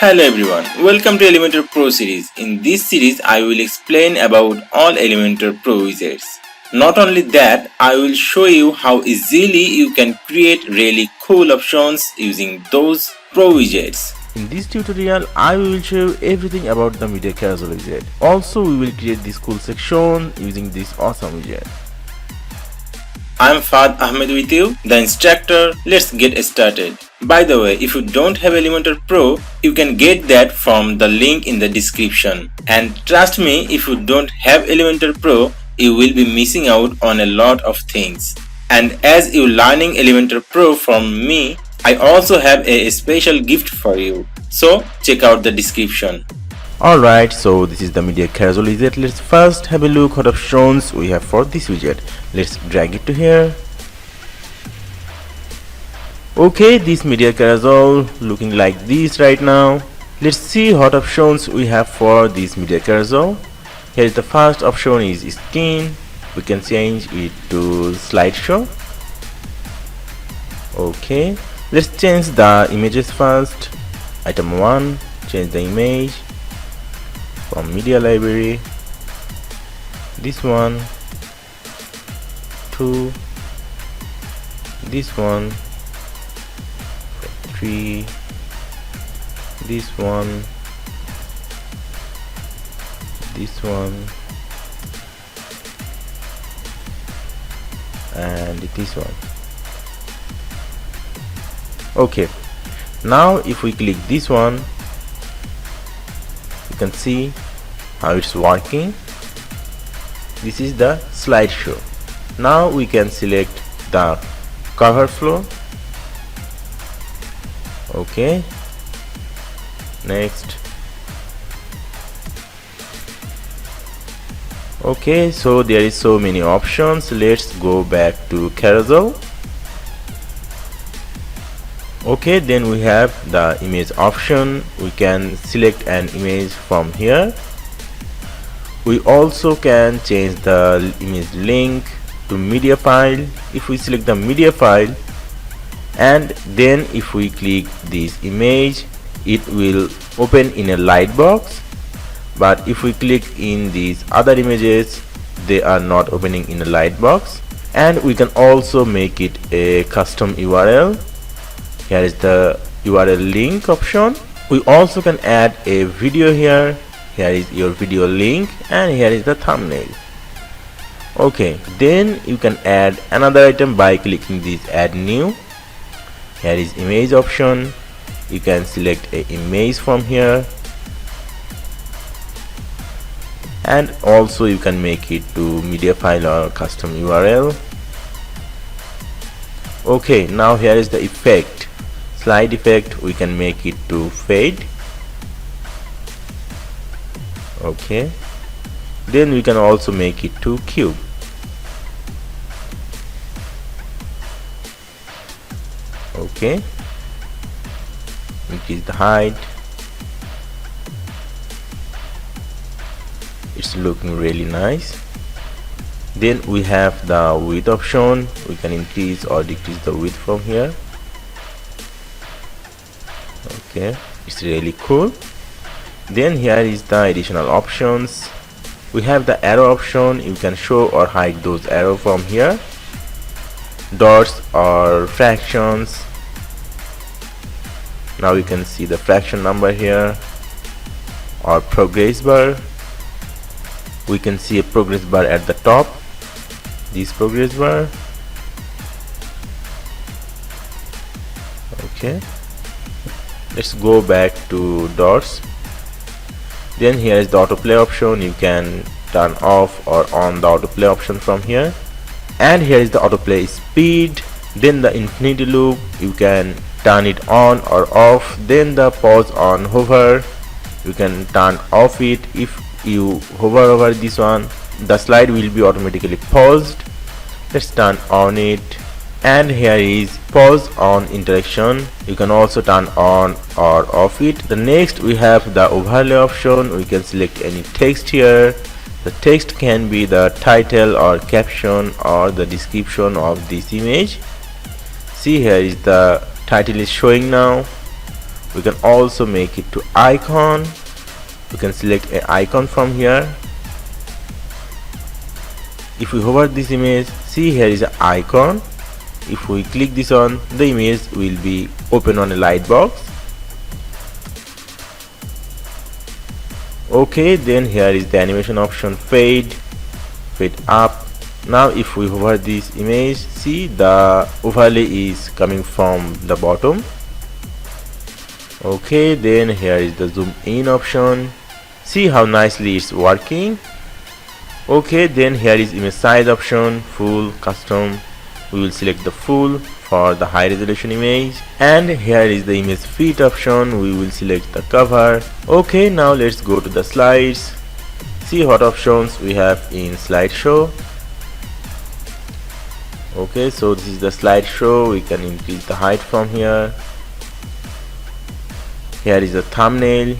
Hello everyone, welcome to Elementor Pro series. In this series, I will explain about all Elementor Pro widgets. Not only that, I will show you how easily you can create really cool options using those Pro widgets. In this tutorial, I will show you everything about the Media Carousel widget. Also, we will create this cool section using this awesome widget. I'm Fad Ahmed with you, the instructor. Let's get started. By the way, if you don't have Elementor Pro, you can get that from the link in the description. And trust me, if you don't have Elementor Pro, you will be missing out on a lot of things. And as you're learning Elementor Pro from me, I also have a special gift for you. So check out the description. Alright, so this is the Media Carousel widget. Let's first have a look what options we have for this widget. Let's drag it to here. Okay, this Media Carousel looking like this right now. Let's see what options we have for this Media Carousel. Here is the first option is skin. We can change it to slideshow. Okay, let's change the images first. Item 1, change the image from media library. This one, 2, this one, 3, this one, and this one. Okay, now if we click this one, you can see how it's working. This is the slideshow. Now we can select the cover flow. Okay, next. Okay, so there is so many options. Let's go back to carousel. Okay, then we have the image option. We can select an image from here. We also can change the image link to media file. If we select the media file, and then if we click this image, it will open in a light box. But if we click in these other images, they are not opening in a light box. And we can also make it a custom URL. Here is the URL link option. We also can add a video here. Here is your video link, and here is the thumbnail. Okay, then you can add another item by clicking this add new. Here is image option. You can select a image from here, and also you can make it to media file or custom URL. Okay, now here is the effect. Slide effect, we can make it to fade. Okay, then we can also make it to cube. Okay, increase the height. It's looking really nice. Then we have the width option. We can increase or decrease the width from here. Okay, it's really cool. Then here is the additional options. We have the arrow option. You can show or hide those arrows from here. Dots or fractions. Now you can see the fraction number here, or progress bar. We can see a progress bar at the top. This progress bar. Okay, let's go back to dots. Then here is the autoplay option. You can turn off or on the autoplay option from here. And here is the autoplay speed. Then the infinity loop, you can turn it on or off. Then the pause on hover, you can turn off it. If you hover over this one, the slide will be automatically paused. Let's turn on it. And here is pause on interaction. You can also turn on or off it. The next we have the overlay option. We can select any text here. The text can be the title or caption or the description of this image. See, here is the title is showing now. We can also make it to icon. We can select an icon from here. If we hover this image, see here is an icon. If we click this on, the image will be open on a light box. Okay, then here is the animation option, fade up. Now if we hover this image, see the overlay is coming from the bottom. Okay, then here is the zoom in option. See how nicely it's working. Okay, then here is image size option, full, custom. We will select the full for the high resolution image, and here is the image fit option. We will select the cover. Okay, now let's go to the slides. See what options we have in slideshow. Okay, so this is the slideshow. We can increase the height from here. Here is the thumbnail.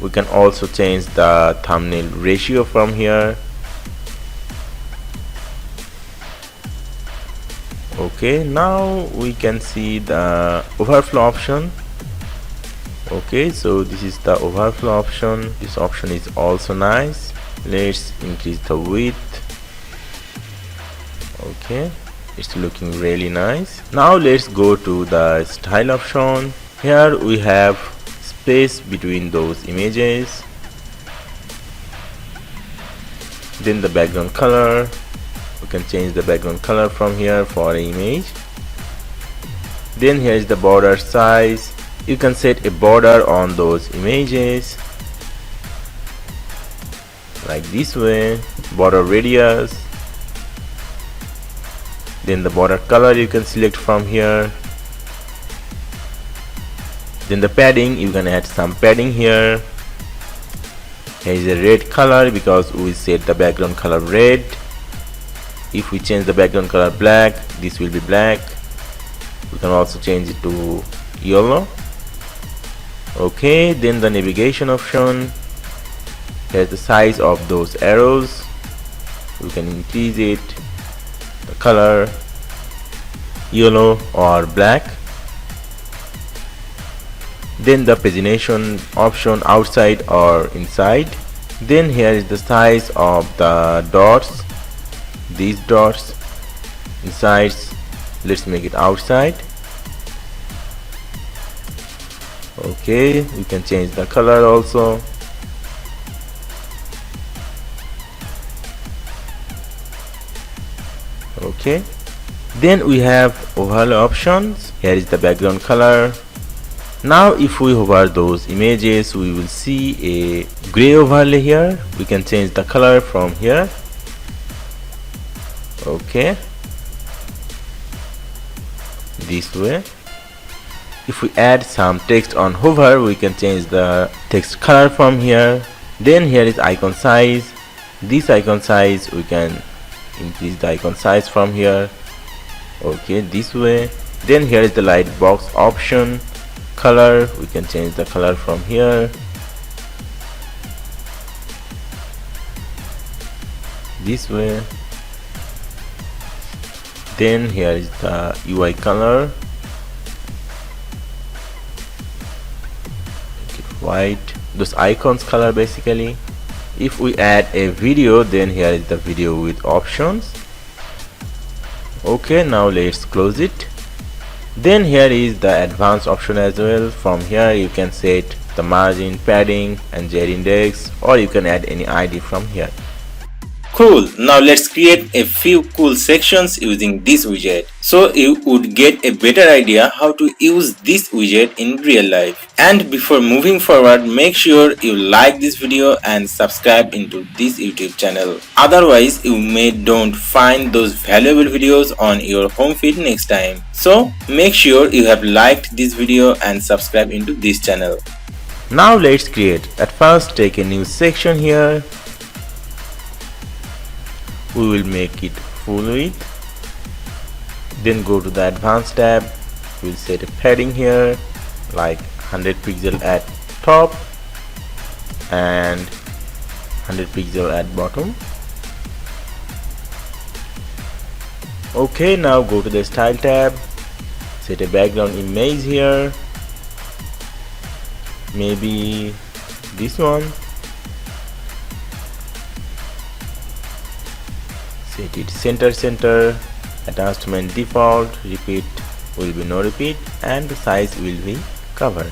We can also change the thumbnail ratio from here. Okay, now we can see the overflow option. Okay, so this is the overflow option. This option is also nice. Let's increase the width. Okay, it's looking really nice. Now let's go to the style option. Here we have space between those images. Then the background color. We can change the background color from here for an image. Then here is the border size. You can set a border on those images like this way. Border radius. Then the border color you can select from here. Then the padding, you can add some padding here. Here is a red color because we set the background color red. If we change the background color black, this will be black. We can also change it to yellow. Okay, then the navigation option. Here's the size of those arrows. We can increase it, the color, yellow or black. Then the pagination option, outside or inside. Then here is the size of the dots. These dots, inside, let's make it outside. Okay, we can change the color also. Okay, then we have overlay options. Here is the background color. Now if we hover those images, we will see a gray overlay here. We can change the color from here. Okay, this way. If we add some text on hover, we can change the text color from here. Then here is icon size. This icon size, we can increase the icon size from here. Okay, this way. Then here is the light box option. Color, we can change the color from here. This way. Then here is the UI color. Make it white. Those icons color basically. If we add a video, then here is the video with options. Okay, now let's close it. Then here is the advanced option as well. From here you can set the margin, padding and z-index, or you can add any ID from here. Cool. Now let's create a few cool sections using this widget, so you would get a better idea how to use this widget in real life. And before moving forward, make sure you like this video and subscribe into this YouTube channel. Otherwise you may don't find those valuable videos on your home feed next time. So make sure you have liked this video and subscribe into this channel. Now let's create. At first take a new section here. We will make it full width. Then go to the advanced tab. We'll set a padding here like 100 pixel at top and 100 pixel at bottom. Okay, now go to the style tab. Set a background image here, maybe this one. Set it center, attachment default, repeat will be no repeat, and the size will be covered.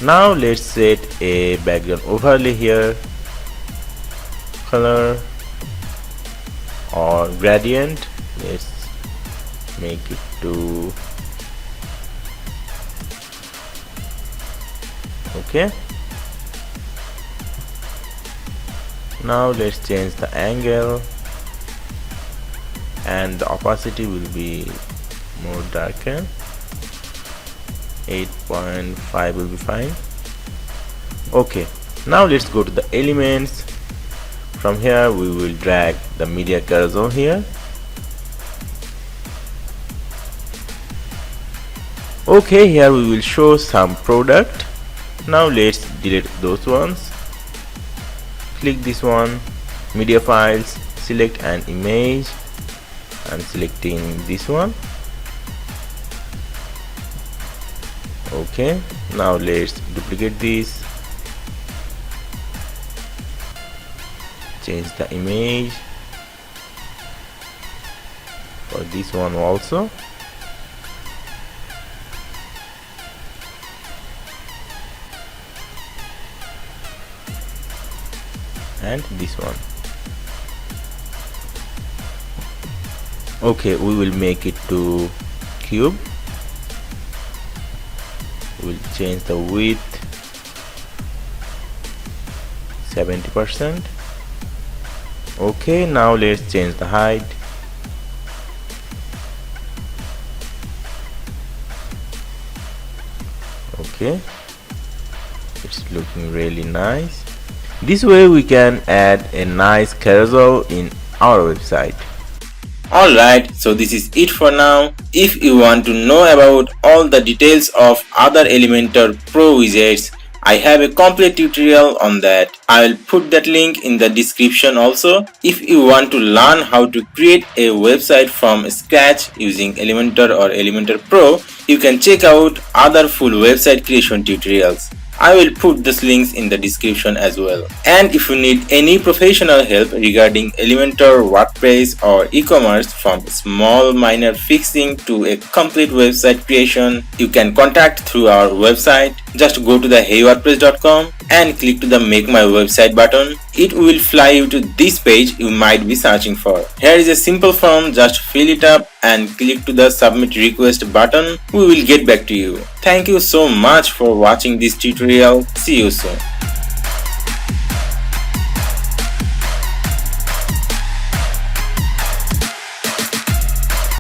Now let's set a background overlay here, color or gradient. Let's make it to okay. Now let's change the angle, and the opacity will be more darker. 8.5 will be fine. Okay, now let's go to the elements. From here we will drag the media carousel here. Okay, here we will show some product. Now let's delete those ones. Click this one, media files, select an image. I'm selecting this one. Okay, now let's duplicate this, change the image for this one also. And this one. Okay, we will make it to cube. We'll change the width 70%. Okay, now let's change the height. Okay, it's looking really nice. This way we can add a nice carousel in our website. Alright, so this is it for now. If you want to know about all the details of other Elementor Pro widgets, I have a complete tutorial on that. I will put that link in the description also. If you want to learn how to create a website from scratch using Elementor or Elementor Pro, you can check out other full website creation tutorials. I will put these links in the description as well. And if you need any professional help regarding Elementor, WordPress or e-commerce, from small minor fixing to a complete website creation, you can contact through our website. Just go to the heywordpress.com and click to the make my website button. It will fly you to this page you might be searching for. Here is a simple form, just fill it up and click to the submit request button. We will get back to you. Thank you so much for watching this tutorial. See you soon.